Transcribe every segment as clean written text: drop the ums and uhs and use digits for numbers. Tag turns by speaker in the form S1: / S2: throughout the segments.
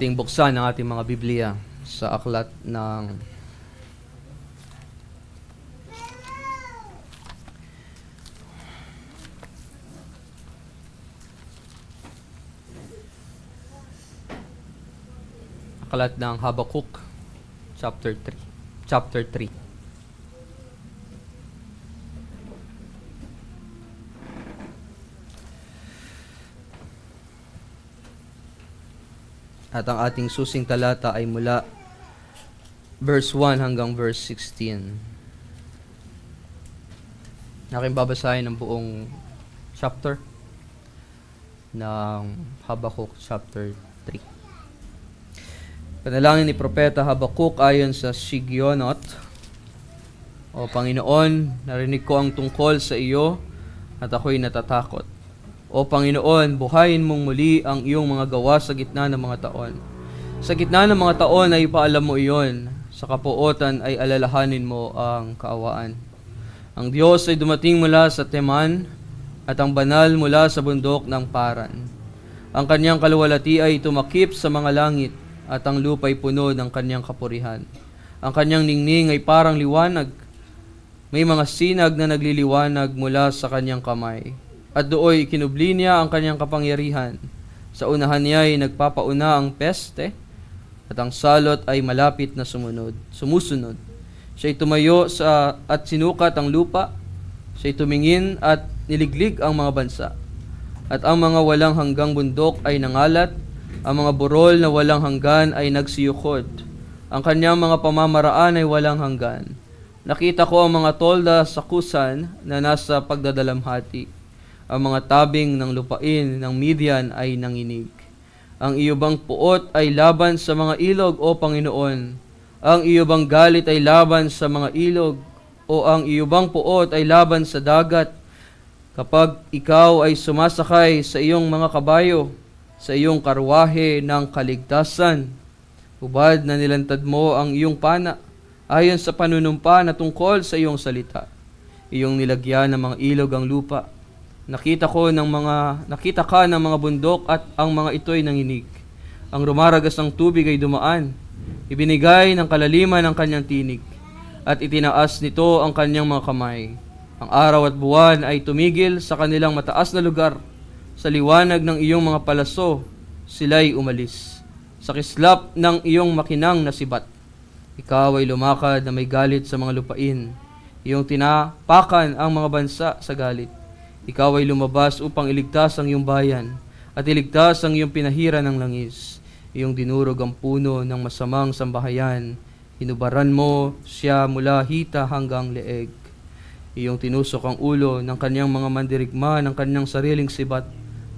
S1: Ating buksan ang ating mga Biblia sa aklat ng Habakuk chapter 3. At ang ating susing talata ay mula verse 1 hanggang verse 16. Aking babasahin ang buong chapter ng Habakuk chapter 3. Panalangin ni Propeta Habakuk ayon sa Shigionot. O Panginoon, narinig ko ang tungkol sa iyo at ako'y natatakot. O Panginoon, buhayin mong muli ang iyong mga gawa sa gitna ng mga taon. Sa gitna ng mga taon ay ipaalam mo iyon. Sa kapuotan ay alalahanin mo ang kaawaan. Ang Diyos ay dumating mula sa Teman at ang banal mula sa bundok ng Paran. Ang kanyang kaluwalhati ay tumakip sa mga langit at ang lupa ay puno ng kanyang kapurihan. Ang kanyang ningning ay parang liwanag. May mga sinag na nagliliwanag mula sa kanyang kamay. At dooy ikinubli niya ang kanyang kapangyarihan. Sa unahan niya ay nagpapauna ang peste, at ang salot ay malapit na sumusunod. Siya'y tumayo at sinukat ang lupa. Siya'y tumingin at niliglig ang mga bansa. At ang mga walang hanggang bundok ay nangalat, ang mga burol na walang hanggan ay nagsiyukod. Ang kanyang mga pamamaraan ay walang hanggan. Nakita ko ang mga tolda sa kusan na nasa pagdadalamhati. Ang mga tabing ng lupain ng Midian ay nanginig. Ang iyo bang puot ay laban sa mga ilog, O Panginoon? Ang iyo bang galit ay laban sa mga ilog? O ang iyo bang puot ay laban sa dagat? Kapag ikaw ay sumasakay sa iyong mga kabayo, sa iyong karwahe ng kaligtasan, hubad na nilantad mo ang iyong pana, ayon sa panunumpa na tungkol sa iyong salita. Iyong nilagyan ng mga ilog ang lupa. Nakita ka ng mga bundok at ang mga ito'y nanginig. Ang rumaragas ng tubig ay dumaan. Ibinigay ng kalaliman ang kanyang tinig at itinaas nito ang kanyang mga kamay. Ang araw at buwan ay tumigil sa kanilang mataas na lugar. Sa liwanag ng iyong mga palaso, sila'y umalis. Sa kislap ng iyong makinang na sibat, ikaw ay lumakad na may galit sa mga lupain. Iyong tinapakan ang mga bansa sa galit. Ikaw ay lumabas upang iligtas ang iyong bayan at iligtas ang iyong pinahiran ng langis. Iyong dinurog ang puno ng masamang sambahayan. Hinubaran mo siya mula hita hanggang leeg. Iyong tinusok ang ulo ng kanyang mga mandirigma ng kanyang sariling sibat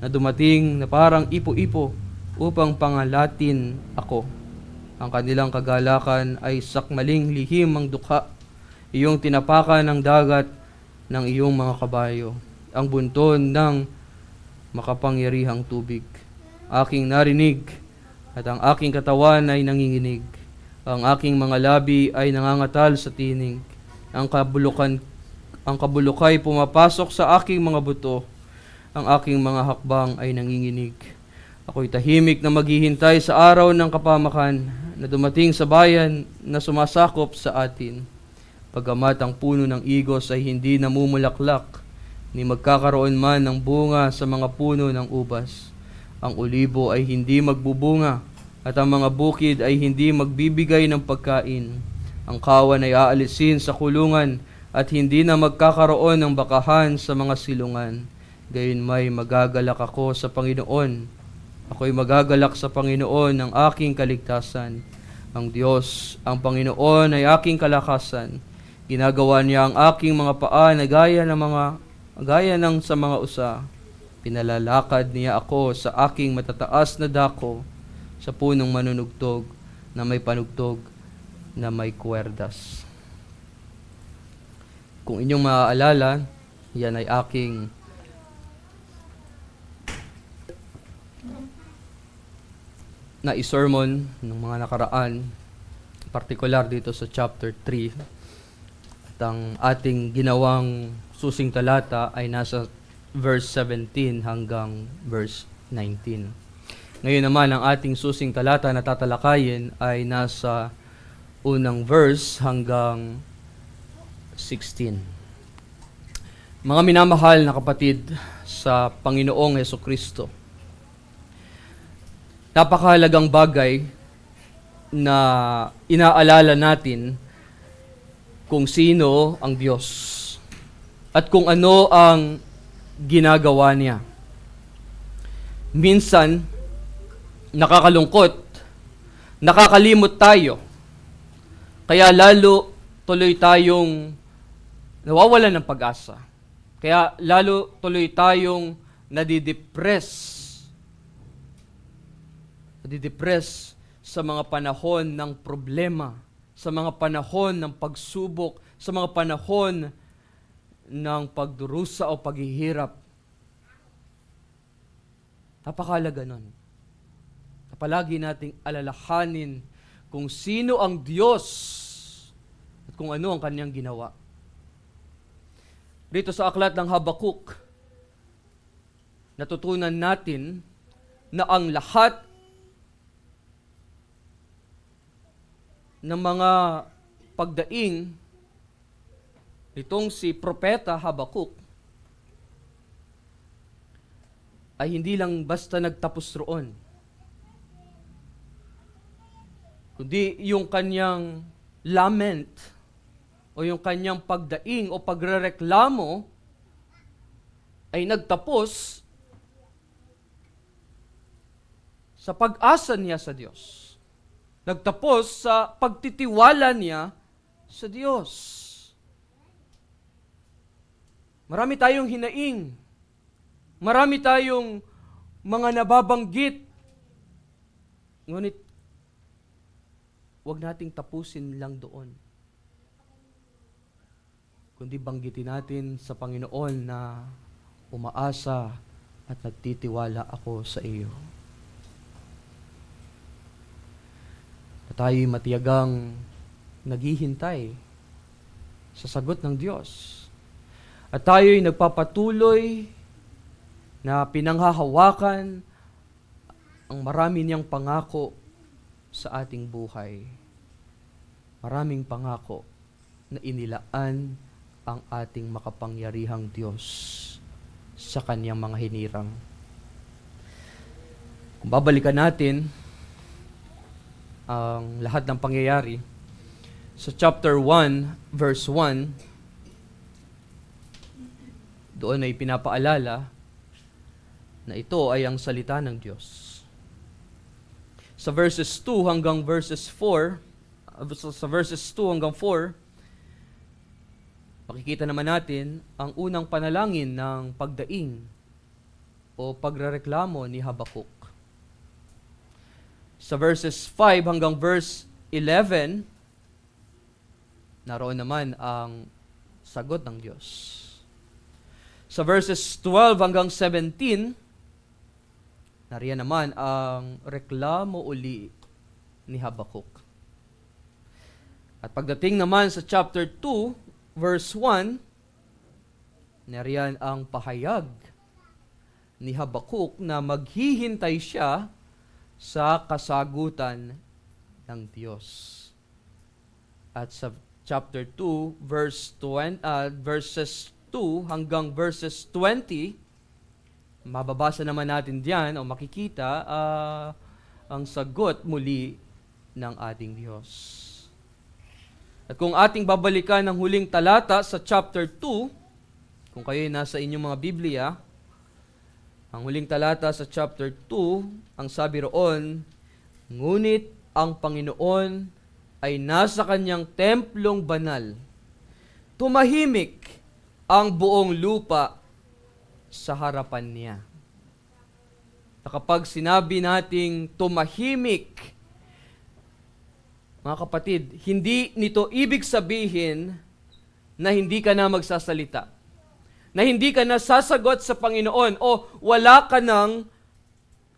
S1: na dumating na parang ipo-ipo upang pangalatin ako. Ang kanilang kagalakan ay sakmaling lihim ang dukha. Iyong tinapakan ng dagat ng iyong mga kabayo. Ang bunton ng makapangyarihang tubig. Aking narinig at ang aking katawan ay nanginginig. Ang aking mga labi ay nangangatal sa tinig. Ang kabulukay pumapasok sa aking mga buto. Ang aking mga hakbang ay nanginginig. Ako'y tahimik na maghihintay sa araw ng kapamakan na dumating sa bayan na sumasakop sa atin. Pagamat ang puno ng igos ay hindi namumulaklak, ni magkakaroon man ng bunga sa mga puno ng ubas. Ang olibo ay hindi magbubunga, at ang mga bukid ay hindi magbibigay ng pagkain. Ang kawan ay aalisin sa kulungan, at hindi na magkakaroon ng bakahan sa mga silungan. Gayunmay magagalak ako sa Panginoon. Ako'y magagalak sa Panginoon ng aking kaligtasan. Ang Diyos, ang Panginoon ay aking kalakasan. Ginagawa niya ang aking mga paa na gaya ng sa mga usa. Pinalalakad niya ako sa aking matataas na dako, sa punong manunugtog na may panugtog na may kwerdas. Kung inyong maaalala, yan ay aking na-sermon ng mga nakaraan, partikular dito sa chapter 3. At ang ating ginawang susing talata ay nasa verse 17 hanggang verse 19. Ngayon naman, ang ating susing talata na tatalakayin ay nasa unang verse hanggang 16. Mga minamahal na kapatid sa Panginoong Hesukristo, napakahalagang bagay na inaalala natin kung sino ang Diyos at kung ano ang ginagawa niya. Minsan, nakakalungkot, nakakalimot tayo, kaya lalo tuloy tayong nawawalan ng pag-asa. Kaya lalo tuloy tayong nadidepress sa mga panahon ng problema, sa mga panahon ng pagsubok, sa mga panahon ng pagdurusa o paghihirap. Napakahalaga nun. Palagi nating alalahanin kung sino ang Diyos at kung ano ang kanyang ginawa. Dito sa aklat ng Habakuk, natutunan natin na ang lahat ng mga pagdaing nitong si Propeta Habakuk ay hindi lang basta nagtapos roon, kundi yung kanyang lament o yung kanyang pagdaing o pagrereklamo ay nagtapos sa pag-asa niya sa Diyos. Nagtapos sa pagtitiwala niya sa Diyos. Marami tayong hinaing. Marami tayong mga nababanggit. Ngunit, huwag nating tapusin lang doon. Kundi banggitin natin sa Panginoon na umaasa at nagtitiwala ako sa iyo. Na tayo'y matiyagang naghihintay sa sagot ng Diyos. At tayo'y nagpapatuloy na pinanghahawakan ang marami niyang pangako sa ating buhay. Maraming pangako na inilaan ang ating makapangyarihang Diyos sa kanyang mga hinirang. Kung babalikan natin ang lahat ng pangyayari sa chapter 1, verse 1, doon ay pinapaalala na ito ay ang salita ng Diyos. Sa verses 2 hanggang verses 4, sa verses 2 hanggang 4, makikita naman natin ang unang panalangin ng pagdaing o pagrereklamo ni Habakuk. Sa verses 5 hanggang verse 11, naroon naman ang sagot ng Diyos. Sa verses 12 hanggang 17, nariyan naman ang reklamo uli ni Habakuk. At pagdating naman sa chapter 2, verse 1, nariyan ang pahayag ni Habakuk na maghihintay siya sa kasagutan ng Diyos. At sa chapter 2, verses 2 hanggang verses 20, mababasa naman natin diyan o makikita ang sagot muli ng ating Diyos. At kung ating babalikan ang huling talata sa chapter 2, kung kayo nasa inyong mga Biblia, ang huling talata sa chapter 2, ang sabi roon, ngunit ang Panginoon ay nasa kanyang templong banal. Tumahimik ang buong lupa sa harapan niya. Na kapag sinabi nating tumahimik, mga kapatid, hindi nito ibig sabihin na hindi ka na magsasalita. Na hindi ka na sasagot sa Panginoon o wala ka nang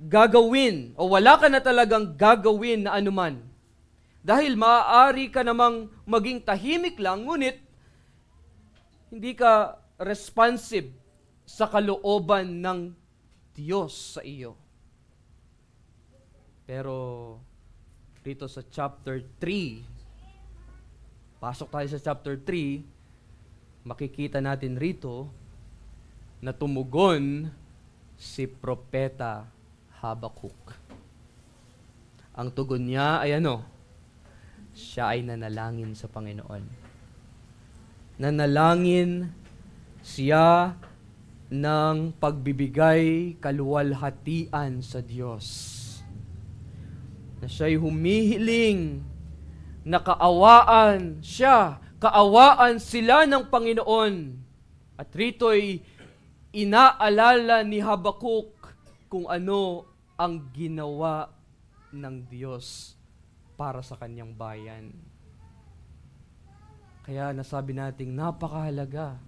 S1: gagawin o wala ka na talagang gagawin na anuman. Dahil maaari ka namang maging tahimik lang, ngunit hindi ka responsive sa kalooban ng Diyos sa iyo. Pero rito sa chapter 3, pasok tayo sa chapter 3, makikita natin rito na tumugon si Propeta Habakuk. Ang tugon niya ay ano? Siya ay nanalangin sa Panginoon. Nanalangin siya ng pagbibigay kaluwalhatian sa Diyos. Na siya'y humihiling na kaawaan siya, kaawaan sila ng Panginoon. At rito'y inaalala ni Habakuk kung ano ang ginawa ng Diyos para sa kanyang bayan. Kaya nasabi nating napakahalaga.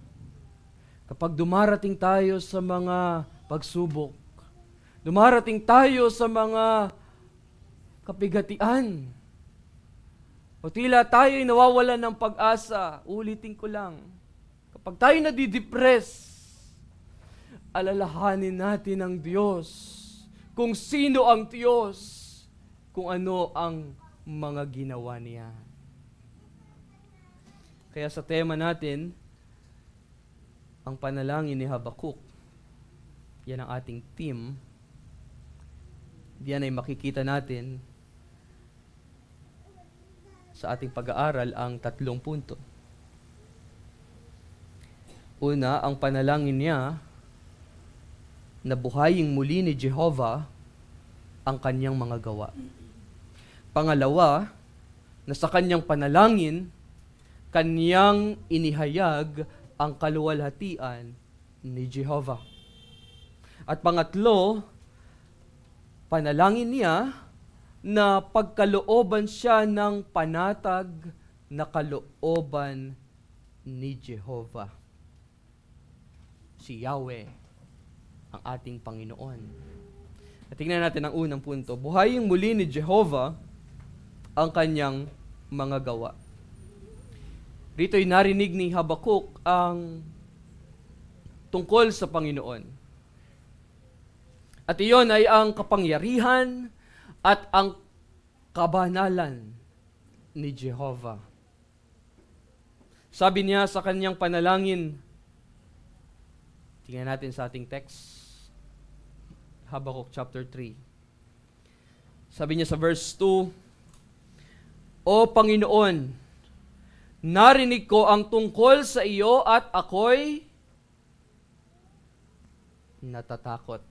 S1: Kapag dumarating tayo sa mga pagsubok, dumarating tayo sa mga kapigatian, o tila tayo'y nawawalan ng pag-asa, ulitin ko lang, kapag tayo nadidepress, alalahanin natin ang Diyos, kung sino ang Diyos, kung ano ang mga ginawa niya. Kaya sa tema natin, ang panalangin ni Habakuk, yan ang ating theme. Diyan ay makikita natin sa ating pag-aaral ang 3 punto. Una, ang panalangin niya na buhayin muli ni Jehovah ang kanyang mga gawa. Pangalawa, na sa kanyang panalangin, kanyang inihayag ang kaluwalhatian ni Jehovah. At pangatlo, panalangin niya na pagkalooban siya ng panatag na kalooban ni Jehovah. Si Yahweh, ang ating Panginoon. At tingnan natin ang unang punto. Buhayin muli ni Jehovah ang kanyang mga gawa. Rito'y narinig ni Habakuk ang tungkol sa Panginoon. At iyon ay ang kapangyarihan at ang kabanalan ni Jehovah. Sabi niya sa kanyang panalangin, tingnan natin sa ating text, Habakuk chapter 3. Sabi niya sa verse 2, O Panginoon, narinig ko ang tungkol sa iyo at ako'y natatakot.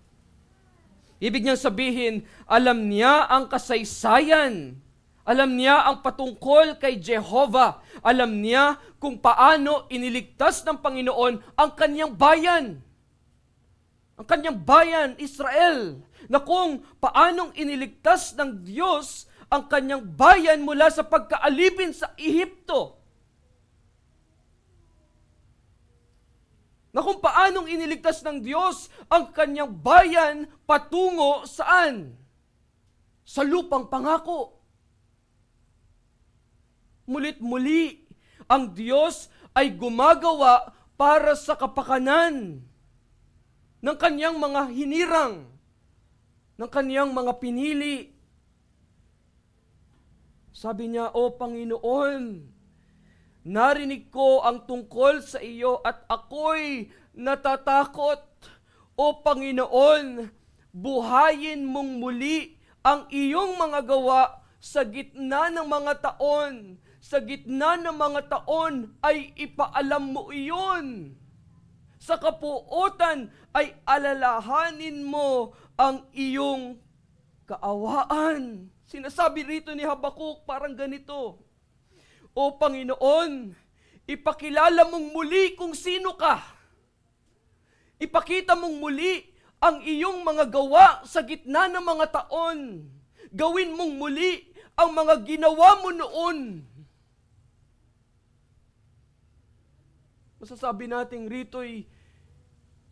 S1: Ibig niyang sabihin, alam niya ang kasaysayan. Alam niya ang patungkol kay Jehovah. Alam niya kung paano iniligtas ng Panginoon ang kanyang bayan. Ang kanyang bayan, Israel. Na kung paanong iniligtas ng Diyos ang kanyang bayan mula sa pagkaalipin sa Ehipto. Na kung paanong iniligtas ng Diyos ang kanyang bayan patungo saan? Sa lupang pangako. Mulit-muli, ang Diyos ay gumagawa para sa kapakanan ng kanyang mga hinirang, ng kanyang mga pinili. Sabi niya, O Panginoon, narinig ko ang tungkol sa iyo at ako'y natatakot. O Panginoon, buhayin mong muli ang iyong mga gawa sa gitna ng mga taon. Sa gitna ng mga taon ay ipaalam mo iyon. Sa kapuotan ay alalahanin mo ang iyong kaawaan. Sinasabi rito ni Habakuk parang ganito, O Panginoon, ipakilala mong muli kung sino ka. Ipakita mong muli ang iyong mga gawa sa gitna ng mga taon. Gawin mong muli ang mga ginawa mo noon. Masasabi natin rito'y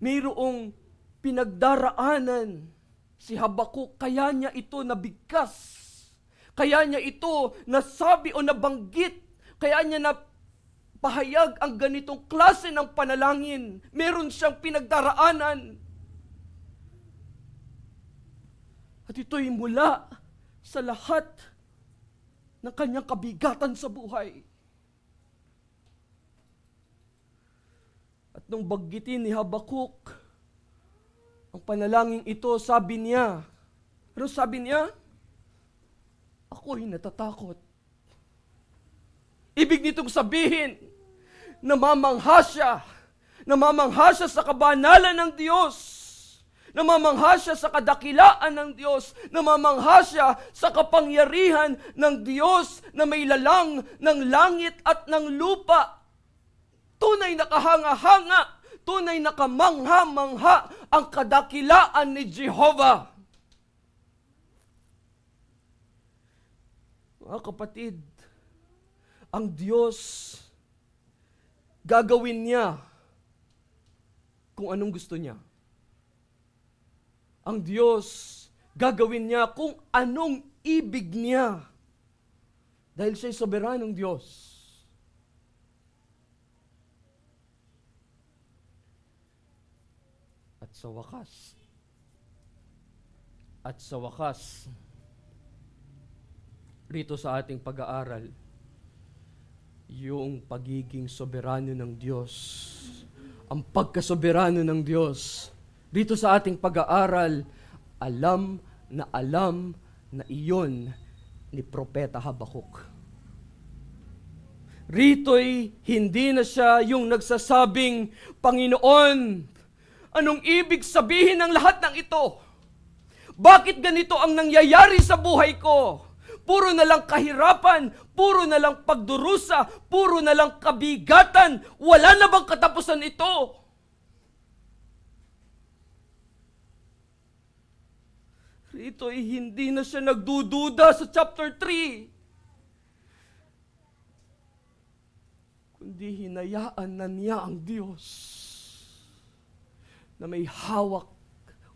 S1: mayroong pinagdaraanan si Habakuk, kaya niya ito nabigkas. Kaya niya ito nasabi o nabanggit. Kaya niya napahayag ang ganitong klase ng panalangin. Meron siyang pinagdaraanan. At ito'y mula
S2: sa lahat ng kanyang kabigatan sa buhay. At nung baggitin ni Habakuk ang panalangin ito, sabi niya, ano sabi niya? Ako'y natatakot. Ibig nitong sabihin, namamangha siya sa kabanalan ng Diyos, namamangha siya sa kadakilaan ng Diyos, namamangha siya sa kapangyarihan ng Diyos na may lalang ng langit at ng lupa. Tunay na kahanga-hanga, tunay na kamangha-mangha ang kadakilaan ni Jehovah. Mga kapatid, ang Diyos, gagawin niya kung anong gusto niya. Ang Diyos, gagawin niya kung anong ibig niya. Dahil siya'y soberanong Diyos. At sa wakas, rito sa ating pag-aaral, yung pagiging soberano ng Diyos, ang pagkasoberano ng Diyos, rito sa ating pag-aaral, alam na iyon ni Propeta Habakuk. Rito'y hindi na siya yung nagsasabing, Panginoon, anong ibig sabihin ng lahat ng ito? Bakit ganito ang nangyayari sa buhay ko? Puro na lang kahirapan, puro na lang pagdurusa, puro na lang kabigatan. Wala na bang katapusan ito? Rito ay hindi na siya nagdududa sa chapter 3. Kundi hinayaan na niya ang Diyos na may hawak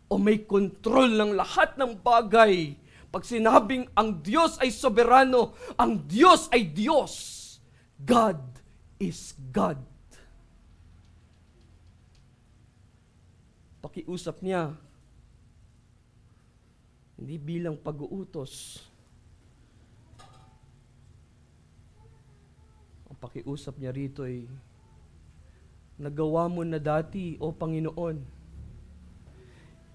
S2: o may kontrol ng lahat ng bagay. Pag sinabing ang Diyos ay soberano, ang Diyos ay Diyos. God is God. Pakiusap niya, hindi bilang pag-uutos. Ang pakiusap niya rito ay, nagawa mo na dati, O Panginoon.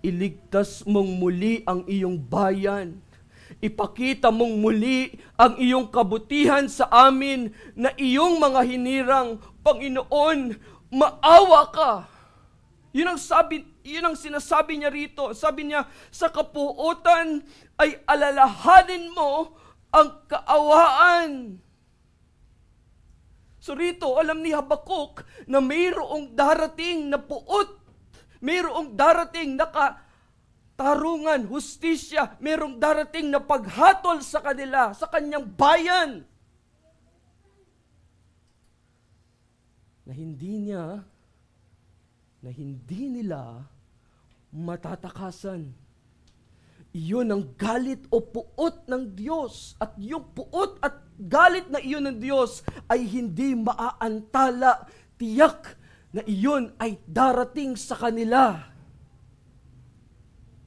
S2: Iligtas mong muli ang iyong bayan. Ipakita mong muli ang iyong kabutihan sa amin na iyong mga hinirang. Panginoon, maawa ka. Yun ang sinasabi niya rito. Sabi niya, sa kapuutan ay alalahanin mo ang kaawaan. So rito, alam ni Habakuk na mayroong darating na puot, mayroong darating na katarungan, hustisya, mayroong darating na paghatol sa kanila, sa kanyang bayan. Na hindi nila matatakasan. Iyon ang galit o puot ng Diyos. At yung puot at galit na iyon ng Diyos ay hindi maaantala. Tiyak na iyon ay darating sa kanila.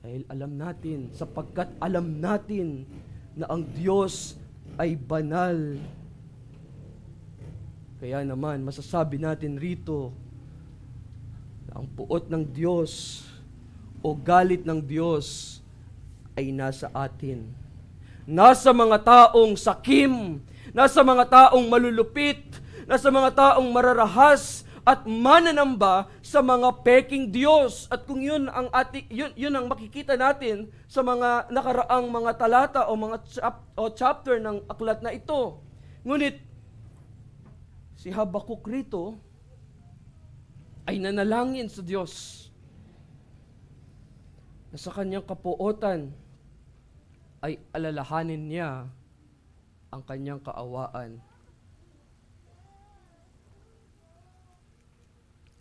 S2: Dahil sapagkat alam natin na ang Diyos ay banal. Kaya naman, masasabi natin rito na ang puot ng Diyos o galit ng Diyos ay nasa atin. Nasa mga taong sakim, nasa mga taong malulupit, nasa mga taong mararahas at mananamba sa mga peking Diyos. At kung yun ang makikita natin sa mga nakaraang mga talata o mga chapter ng aklat na ito. Ngunit si Habakuk rito ay nanalangin sa Diyos na sa kanyang kapuotan ay alalahanin niya ang kanyang kaawaan.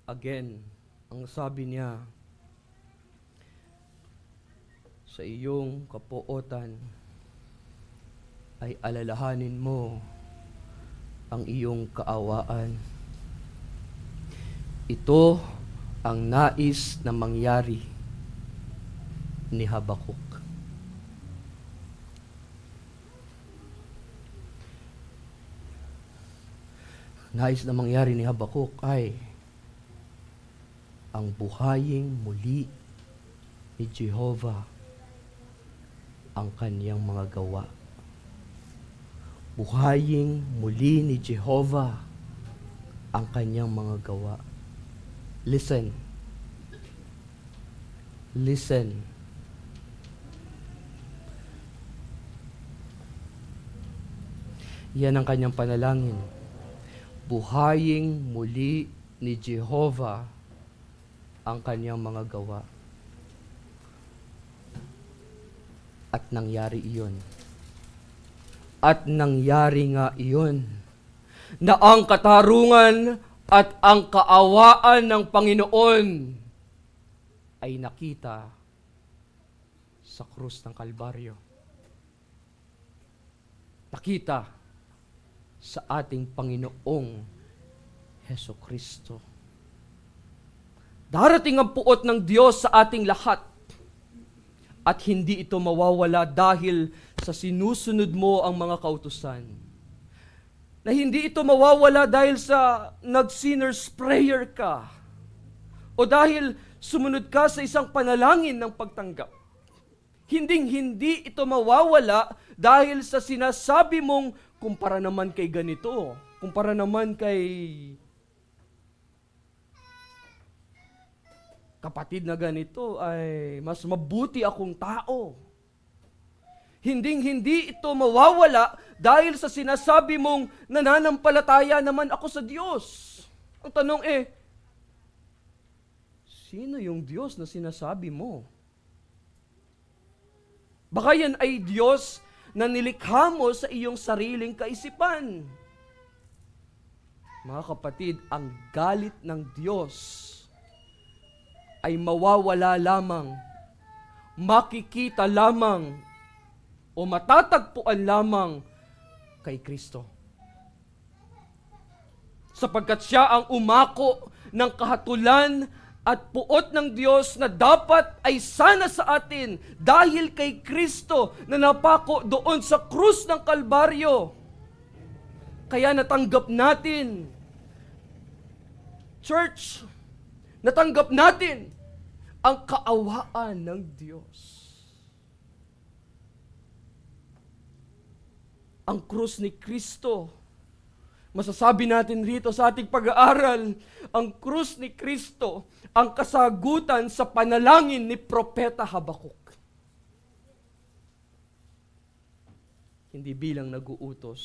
S2: Again, ang sabi niya, sa iyong kapuotan ay alalahanin mo ang iyong kaawaan. Ito ang nais na mangyari ni Habakuk. Nais na mangyari ni Habakuk ay ang buhaying muli ni Jehovah ang kanyang mga gawa. Buhaying muli ni Jehovah ang kanyang mga gawa. Listen. Listen. Yan ang kanyang panalangin. Buhaying muli ni Jehovah ang kanyang mga gawa. At nangyari iyon. At nangyari nga iyon. Na ang katarungan at ang kaawaan ng Panginoon ay nakita sa krus ng Kalbaryo. Nakita sa ating Panginoong Hesukristo. Darating ang puot ng Diyos sa ating lahat. At hindi ito mawawala dahil sa sinusunod mo ang mga kautusan. Na hindi ito mawawala dahil sa nag-sinner's prayer ka. O dahil sumunod ka sa isang panalangin ng pagtanggap. Hindi ito mawawala dahil sa sinasabi mong kumpara naman kay ganito. Kumpara naman kay kapatid na ganito ay mas mabuti akong tao. Hindi ito mawawala dahil sa sinasabi mong nananampalataya naman ako sa Diyos. Ang tanong sino yung Diyos na sinasabi mo? Baka yan ay Diyos na nilikha mo sa iyong sariling kaisipan. Mga kapatid, ang galit ng Diyos ay mawawala lamang, makikita lamang, o matatagpuan lamang kay Kristo. Sapagkat siya ang umako ng kahatulan at puot ng Diyos na dapat ay sana sa atin dahil kay Kristo na napako doon sa krus ng Kalbaryo. Kaya natanggap natin, church, natanggap natin ang kaawaan ng Diyos. Ang krus ni Kristo. Masasabi natin rito sa ating pag-aaral, ang krus ni Kristo, ang kasagutan sa panalangin ni Propeta Habakuk. Hindi bilang nag-uutos,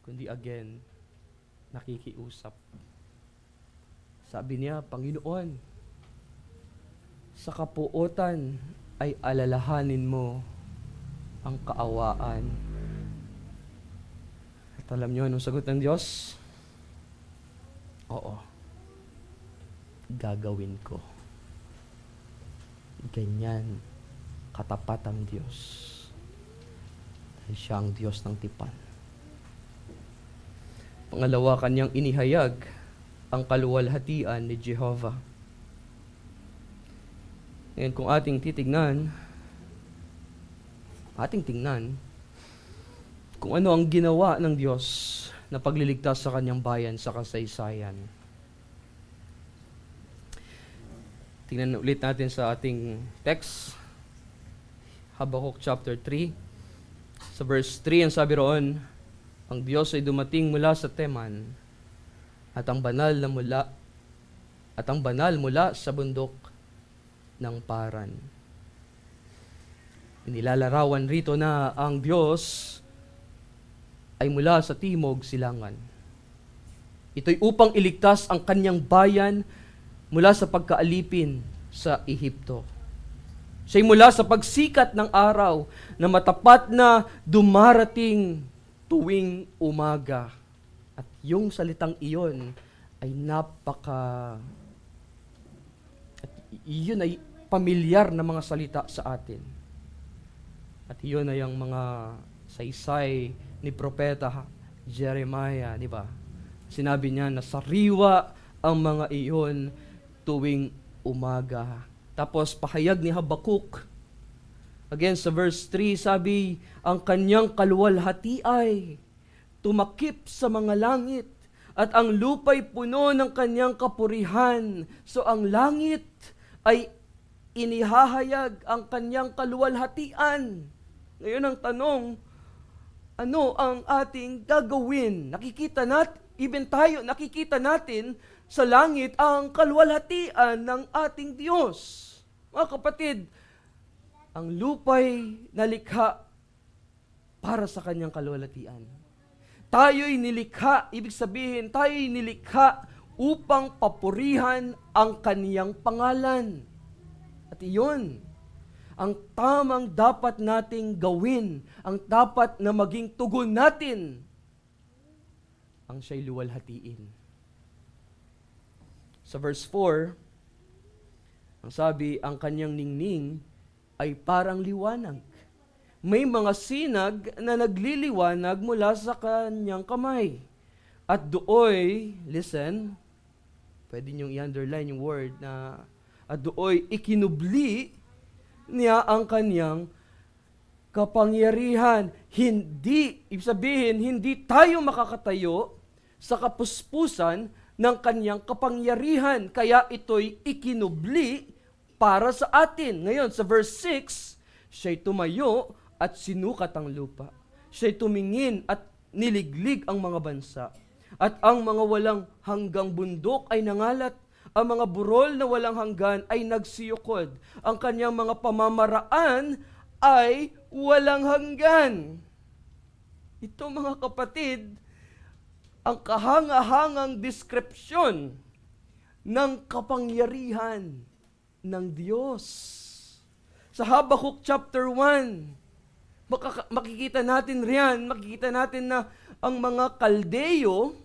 S2: kundi again, nakikiusap. Sabi niya, Panginoon, sa kapuotan ay alalahanin mo ang kaawaan. At alam niyo anong sagot ng Diyos? Oo. Gagawin ko. Ganyan katapat ang Diyos. Dahil siya ang Diyos ng tipan. Pangalawa, kanyang inihayag ang kaluwalhatian ni Jehovah. Ngayon, kung ating tingnan kung ano ang ginawa ng Diyos na pagliligtas sa kanyang bayan sa kasaysayan. Tingnan ulit natin sa ating text, Habakuk chapter 3. Sa verse 3, ang sabi roon, ang Diyos ay dumating mula sa Teman, at ang banal mula sa bundok ng Paran. Inilalarawan rito na ang Diyos ay mula sa timog silangan. Ito'y upang iligtas ang kanyang bayan mula sa pagkaalipin sa Ehipto. Siya'y mula sa pagsikat ng araw na matapat na dumarating tuwing umaga. At yung salitang iyon ay iyon ay pamilyar na mga salita sa atin. At iyon ay ang mga saysay ni Propeta Jeremiah, di ba? Sinabi niya na sariwa ang mga iyon tuwing umaga. Tapos pahayag ni Habakuk, again sa verse 3, sabi, ang kanyang kaluwalhati ay tumakip sa mga langit, at ang lupa'y puno ng kanyang kapurihan. So ang langit ay inihahayag ang kanyang kaluwalhatian. Ngayon ang tanong, ano ang ating gagawin? Nakikita natin, even tayo, nakikita natin sa langit ang kaluwalhatian ng ating Diyos. Mga kapatid, ang lupa'y nalikha para sa kanyang kaluwalhatian. Tayo'y nilikha, ibig sabihin, tayo'y nilikha upang papurihan ang kaniyang pangalan. At iyon, ang tamang dapat nating gawin, ang dapat na maging tugon natin, ang siya'y luwalhatiin. Sa verse 4, ang sabi, ang kanyang ningning ay parang liwanag. May mga sinag na nagliliwanag mula sa kanyang kamay. At dooy, listen, pwede niyong i-underline yung word na, at dooy ikinubli niya ang kanyang kapangyarihan. Hindi, ibig sabihin, hindi tayo makakatayo sa kapuspusan ng kanyang kapangyarihan. Kaya ito'y ikinubli para sa atin. Ngayon, sa verse 6, siya'y tumayo at sinukat ang lupa. Siya'y tumingin at niliglig ang mga bansa. At ang mga walang hanggang bundok ay nangalat. Ang mga burol na walang hanggan ay nagsiyukod. Ang kanyang mga pamamaraan ay walang hanggan. Ito mga kapatid, ang kahanga-hangang deskripsyon ng kapangyarihan ng Diyos. Sa Habakuk chapter 1, makikita natin riyan, makikita natin na ang mga Kaldeyo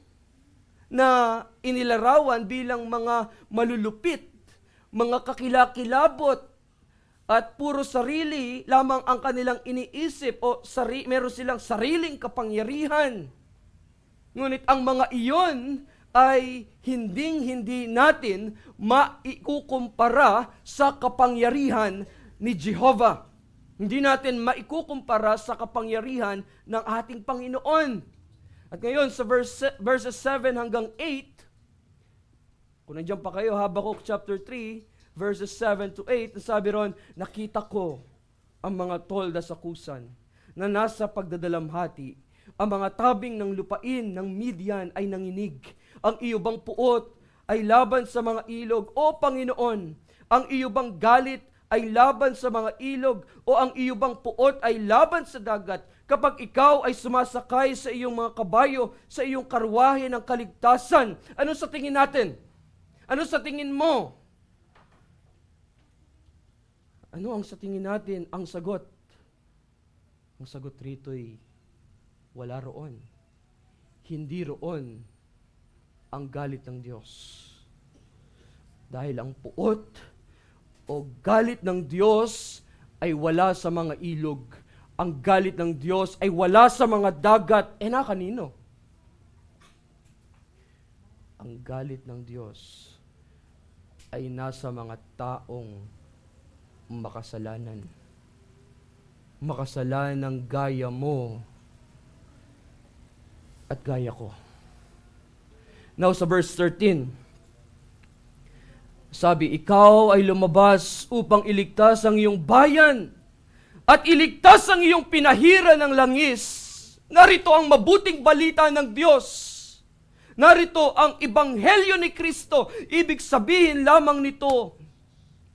S2: na inilarawan bilang mga malulupit, mga kakilakilabot, at puro sarili lamang ang kanilang iniisip o meron silang sariling kapangyarihan. Ngunit ang mga iyon ay hindi natin maikukumpara sa kapangyarihan ni Jehovah. Hindi natin maikukumpara sa kapangyarihan ng ating Panginoon. At ngayon sa verses 7 hanggang 8, kung nandiyan pa kayo, Habakuk chapter 3, verses 7 to 8, sabi ron, nakita ko ang mga tolda sa kusan na nasa pagdadalamhati. Ang mga tabing ng lupain ng Midian ay nanginig. Ang iyo bang puot ay laban sa mga ilog, O Panginoon? Ang iyo bang galit ay laban sa mga ilog, o ang iyo bang puot ay laban sa dagat? Kapag ikaw ay sumasakay sa iyong mga kabayo, sa iyong karwahe ng kaligtasan, ano sa tingin natin? Ano sa tingin mo? Ano ang sa tingin natin? Ang sagot. Ang sagot rito'y wala roon. Hindi roon ang galit ng Diyos. Dahil ang puot o galit ng Diyos ay wala sa mga ilog. Ang galit ng Diyos ay wala sa mga dagat. Na kanino? Ang galit ng Diyos ay nasa mga taong makasalanan. Makasalanang gaya mo at gaya ko. Now sa verse 13, sabi, ikaw ay lumabas upang iligtas ang iyong bayan at iligtas ang iyong pinahira ng langis. Narito ang mabuting balita ng Diyos. Narito ang ebanghelyo ni Kristo. Ibig sabihin lamang nito,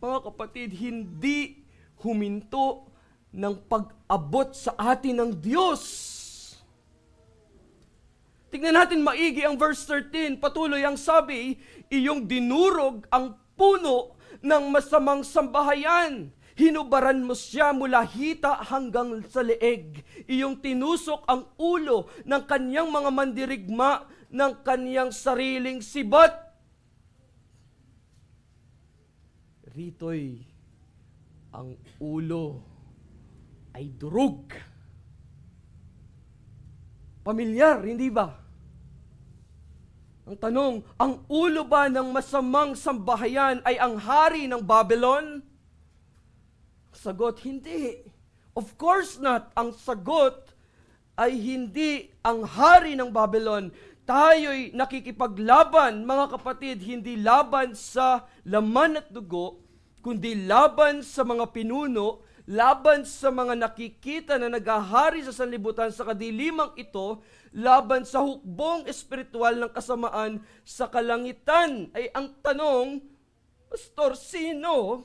S2: mga kapatid, hindi huminto ng pag-abot sa atin ng Diyos. Tingnan natin maigi ang verse 13. Patuloy ang sabi, iyong dinurog ang puno ng masamang sambahayan. Hinubaran mo siya mula hita hanggang sa leeg. Iyong tinusok ang ulo ng kanyang mga mandirigma ng kanyang sariling sibat. Rito'y ang ulo ay durog. Pamilyar, hindi ba? Ang tanong, ang ulo ba ng masamang sambahayan ay ang hari ng Babylon? Sagot, hindi. Of course not. Ang sagot ay hindi ang hari ng Babylon. Tayo'y nakikipaglaban, mga kapatid, hindi laban sa laman at dugo, kundi laban sa mga pinuno, laban sa mga nakikita na naghahari sa sanlibutan sa kadilimang ito, laban sa hukbong espiritual ng kasamaan sa kalangitan. Ay ang tanong, Pastor, sino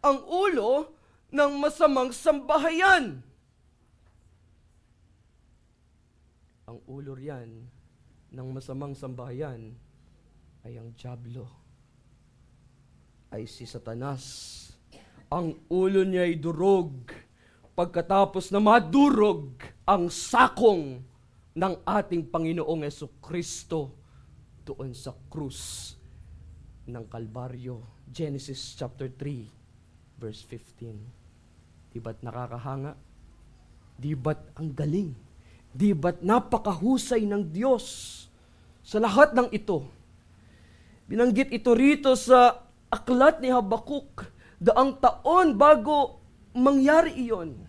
S2: ang ulo ng masamang sambahayan? Ang ulo riyan ng masamang sambahayan ay ang dyablo, ay si Satanas. Ang ulo niya ay durog pagkatapos na madurog ang sakong ng ating Panginoong Jesucristo doon sa krus ng Kalbaryo. Genesis chapter 3 verse 15. Di ba't nakakahanga? Di ba't ang galing? Di ba't napakahusay ng Diyos sa lahat ng ito? Binanggit ito rito sa aklat ni Habakuk, daang taon bago mangyari iyon.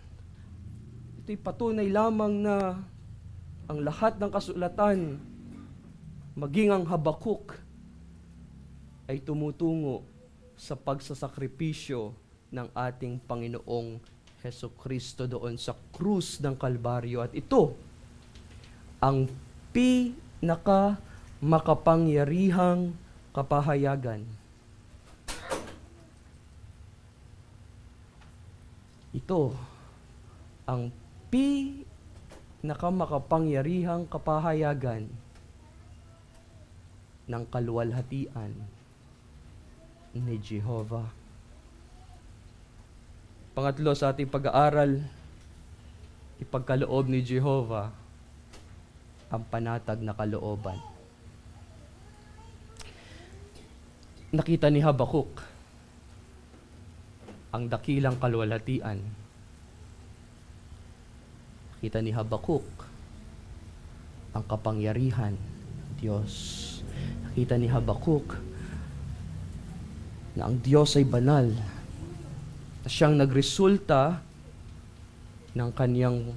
S2: Ito'y patunay lamang na ang lahat ng kasulatan, maging ang Habakuk, ay tumutungo sa pagsasakripisyo ng ating Panginoong Hesukristo doon sa krus ng Kalbaryo. At ito, ang makapangyarihang kapahayagan. Ito, ang makapangyarihang kapahayagan ng kaluwalhatian ni Jehovah. Pangatlo sa ating pag-aaral, ipagkaloob ni Jehovah ang panatag na kalooban. Nakita ni Habakuk ang dakilang kaluwalhatian. Nakita ni Habakuk ang kapangyarihan Diyos. Nakita ni Habakuk na ang Diyos ay banal, na siyang nagresulta ng kaniyang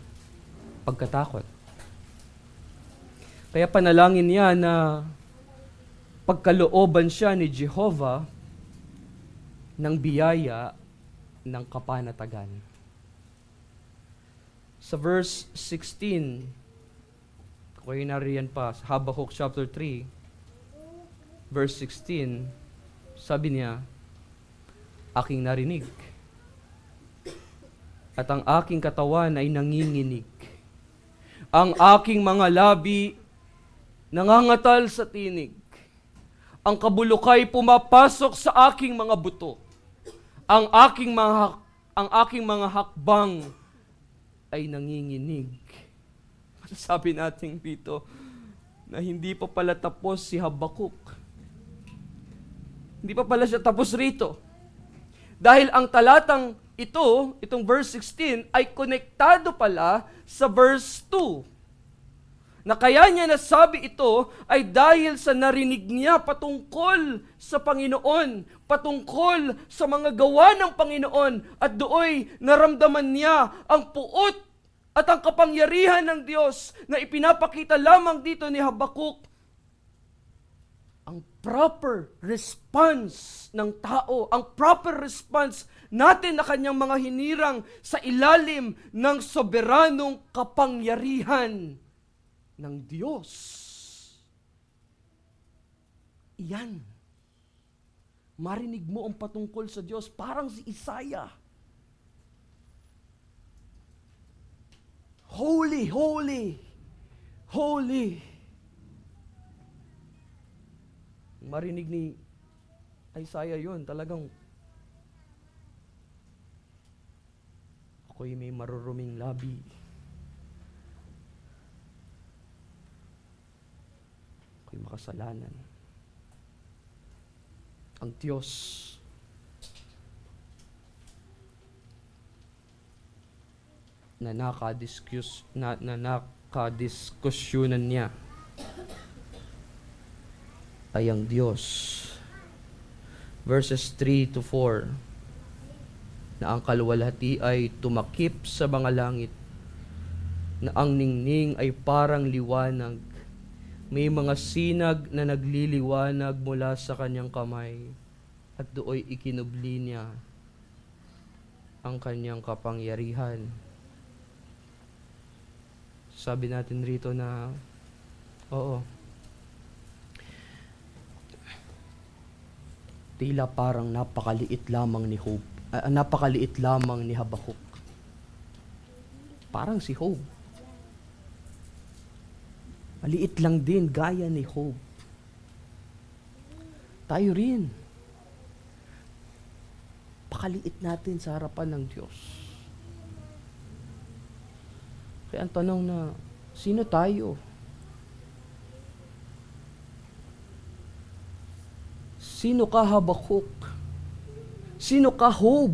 S2: pagkatakot. Kaya panalangin niya na pagkalooban siya ni Jehovah ng biyaya ng kapanatagan. Sa verse 16, kung nariyan pa, sa Habakuk chapter 3, verse 16, sabi niya, aking narinig, at ang aking katawan ay nanginginig. Ang aking mga labi nangangatal sa tinig. Ang kabulukay pumapasok sa aking mga buto. Ang aking mga hakbang ay nanginginig. Sabi natin dito na hindi pa pala tapos si Habakuk. Hindi pa pala siya tapos rito. Dahil ang talatang itong verse 16 ay konektado pala sa verse 2. Na kaya niya nasabi ito ay dahil sa narinig niya patungkol sa Panginoon, patungkol sa mga gawa ng Panginoon, at dooy naramdaman niya ang puot at ang kapangyarihan ng Diyos na ipinapakita lamang dito ni Habakuk. Ang proper response ng tao, ang proper response natin na kanyang mga hinirang sa ilalim ng soberanong kapangyarihan ng Diyos. Iyan. Marinig mo ang patungkol sa Diyos, parang si Isaiah. Holy, holy, holy. Marinig ni Isaiah yun, talagang ako'y may maruruming labi. Ako'y makasalanan. Ang Diyos na nakadiskusyonan niya ay ang Diyos. Verses 3 to 4, na ang kaluwalhati ay tumakip sa mga langit na ang ningning ay parang liwanag. May mga sinag na nagliliwanag mula sa kanyang kamay at dooy ikinubli niya ang kanyang kapangyarihan. Sabi natin rito na, oo, tila parang napakaliit lamang ni Habakuk. Parang si Job. Maliit lang din gaya ni Job. Tayo rin. Pakaliit natin sa harapan ng Diyos. Kaya ang tanong na, sino tayo? Sino ka, Habakuk? Sino ka, Job?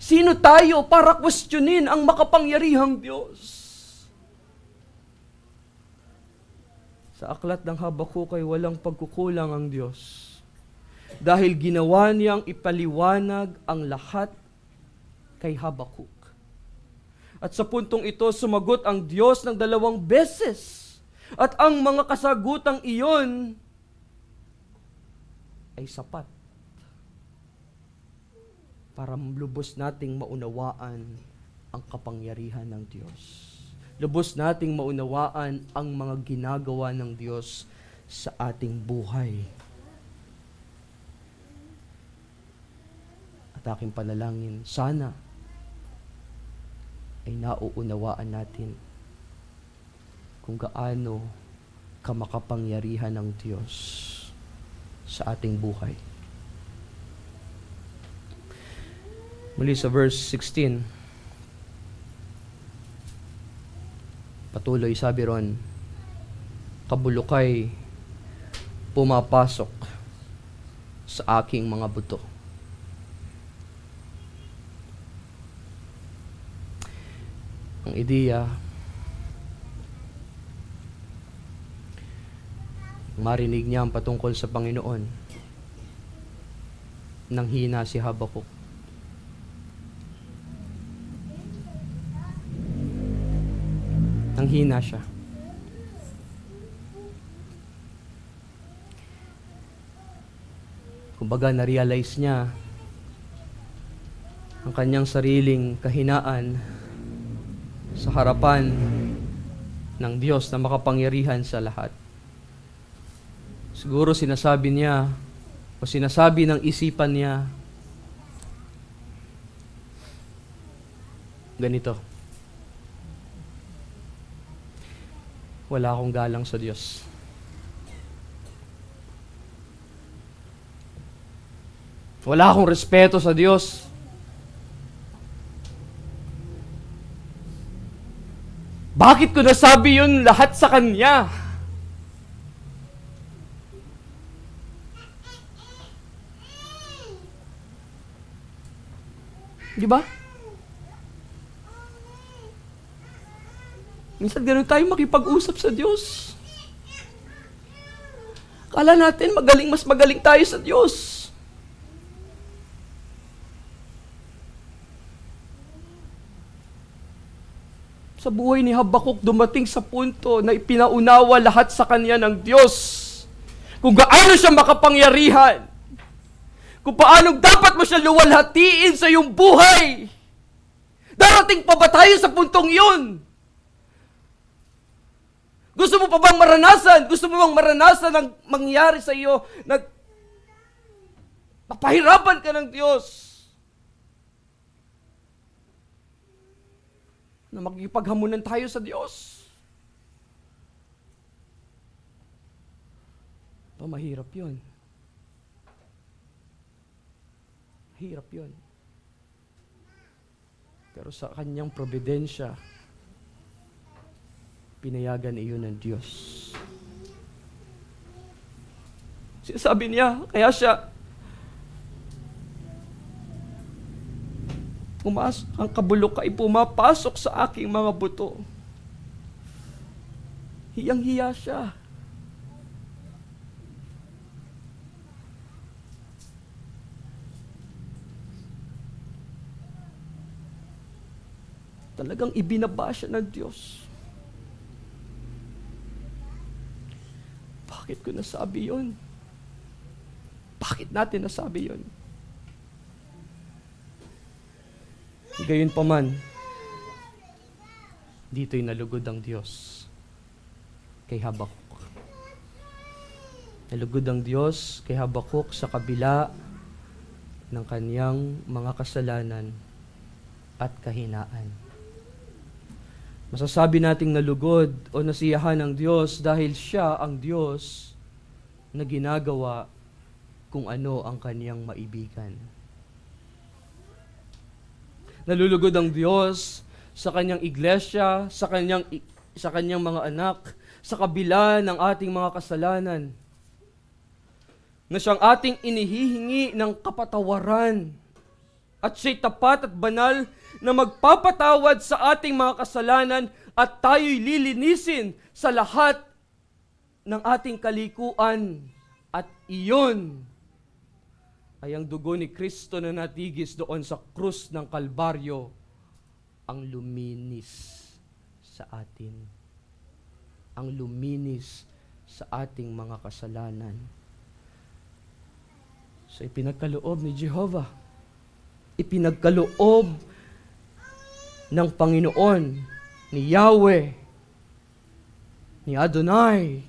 S2: Sino tayo para questionin ang makapangyarihang Diyos? Sa aklat ng Habakuk ay walang pagkukulang ang Diyos. Dahil ginawa niyang ipaliwanag ang lahat kay Habakuk. At sa puntong ito, sumagot ang Diyos ng 2 beses. At ang mga kasagutang iyon ay sapat para lubos nating maunawaan ang kapangyarihan ng Diyos. Lubos nating maunawaan ang mga ginagawa ng Diyos sa ating buhay. At aking panalangin, sana ay nauunawaan natin kung gaano kamakapangyarihan ng Diyos sa ating buhay. Muli sa verse 16, patuloy sabi ron, kabulukay pumapasok sa aking mga buto. Ang ideya, marinig niya ang patungkol sa Panginoon, nang hina si Habakuk. Nang hina siya. Kumbaga, na-realize niya ang kanyang sariling kahinaan sa harapan ng Diyos na makapangyarihan sa lahat. Siguro sinasabi niya o sinasabi ng isipan niya, ganito, wala akong galang sa Diyos. Wala akong respeto sa Diyos. Bakit ko nasabi yun lahat sa Kanya? Di ba? Minsan ganun tayo makipag-usap sa Diyos. Kala natin mas magaling tayo sa Diyos. Sa buhay ni Habakuk, dumating sa punto na ipinaunawa lahat sa kanya ng Diyos. Kung gaano siya makapangyarihan. Kung paano dapat mo siya luwalhatiin sa iyong buhay. Darating pa ba tayo sa puntong yun? Gusto mo pa bang maranasan? Gusto mo bang maranasan ang mangyari sa iyo? Papahirapan ka ng Diyos. Na magkipaghamunan tayo sa Diyos. Mahirap yun. Mahirap yun. Pero sa kanyang providensya, pinayagan iyon ng Diyos. Sinasabi niya, kaya siya, ang kabulok ay pumapasok sa aking mga buto. Hiyang-hiya siya. Talagang ibinaba siya ng Diyos. bakit ko nasabi yon? Bakit natin nasabi yon? Gayunpaman, dito'y nalugod ang Diyos kay Habakuk. Nalugod ang Diyos kay Habakuk sa kabila ng kaniyang mga kasalanan at kahinaan. Masasabi nating nalugod o nasiyahan ng Diyos dahil siya ang Diyos na ginagawa kung ano ang kaniyang maibigan. Nalulugod ang Diyos sa kanyang iglesia, sa kanyang mga anak, sa kabila ng ating mga kasalanan, na siyang ating inihihingi ng kapatawaran, at siya'y tapat at banal na magpapatawad sa ating mga kasalanan at tayo'y lilinisin sa lahat ng ating kalikuan. At iyon ay ang dugo ni Kristo na natigis doon sa krus ng Kalbaryo ang luminis sa atin. Ang luminis sa ating mga kasalanan. So ipinagkaloob ni Jehovah, ipinagkaloob ng Panginoon, ni Yahweh, ni Adonai,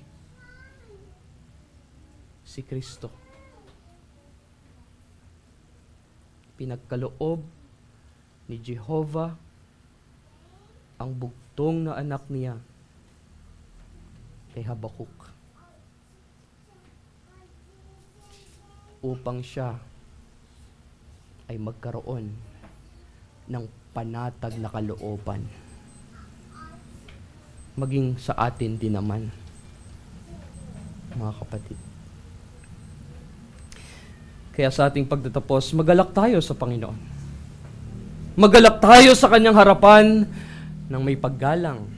S2: si Kristo. Pinagkaloob ni Jehovah ang bugtong na anak niya kay Habakuk upang siya ay magkaroon ng panatag na kalooban. Maging sa atin din naman, mga kapatid. Kaya sa ating pagtatapos, magalak tayo sa Panginoon. Magalak tayo sa Kanyang harapan ng may paggalang.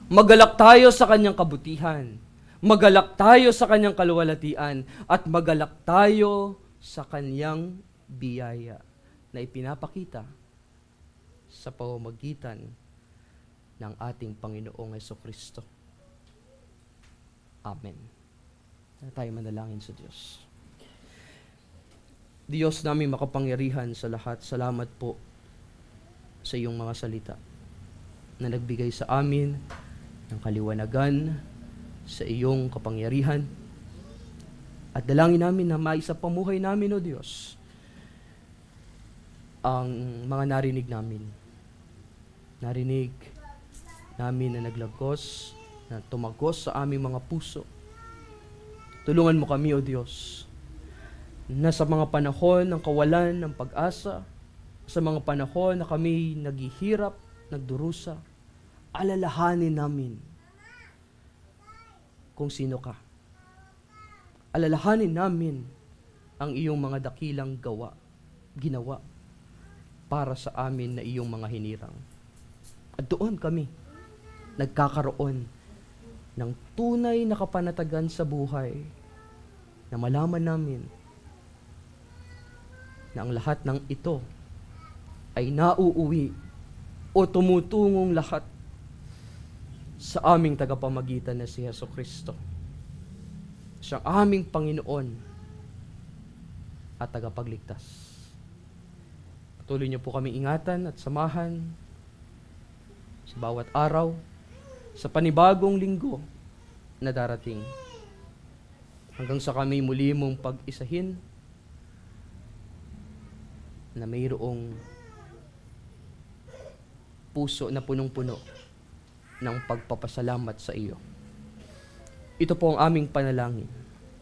S2: Magalak tayo sa Kanyang kabutihan. Magalak tayo sa Kanyang kaluwalhatian. At magalak tayo sa Kanyang biyaya na ipinapakita sa pamamagitan ng ating Panginoong Jesucristo. Amen. Tayo manalangin sa Diyos. Diyos namin makapangyarihan sa lahat, salamat po sa iyong mga salita na nagbigay sa amin ng kaliwanagan sa iyong kapangyarihan. At dalangin namin na maisapamuhay namin, O Diyos, ang mga narinig namin. Narinig namin na naglagos, na tumagos sa aming mga puso. Tulungan mo kami, O Diyos, na sa mga panahon ng kawalan ng pag-asa, sa mga panahon na kami naghihirap, nagdurusa, alalahanin namin kung sino ka. Alalahanin namin ang iyong mga dakilang ginawa para sa amin na iyong mga hinirang. At doon kami nagkakaroon ng tunay na kapanatagan sa buhay na malaman namin na ang lahat ng ito ay nauuwi o tumutungong lahat sa aming tagapamagitan na si Jesucristo. Siyang aming Panginoon at tagapagligtas. Patuloy niyo po kami ingatan at samahan sa bawat araw, sa panibagong linggo na darating. Hanggang sa kami muli mong pag-isahin na mayroong puso na punong-puno ng pagpapasalamat sa iyo. Ito po ang aming panalangin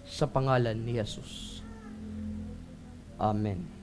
S2: sa pangalan ni Jesus. Amen.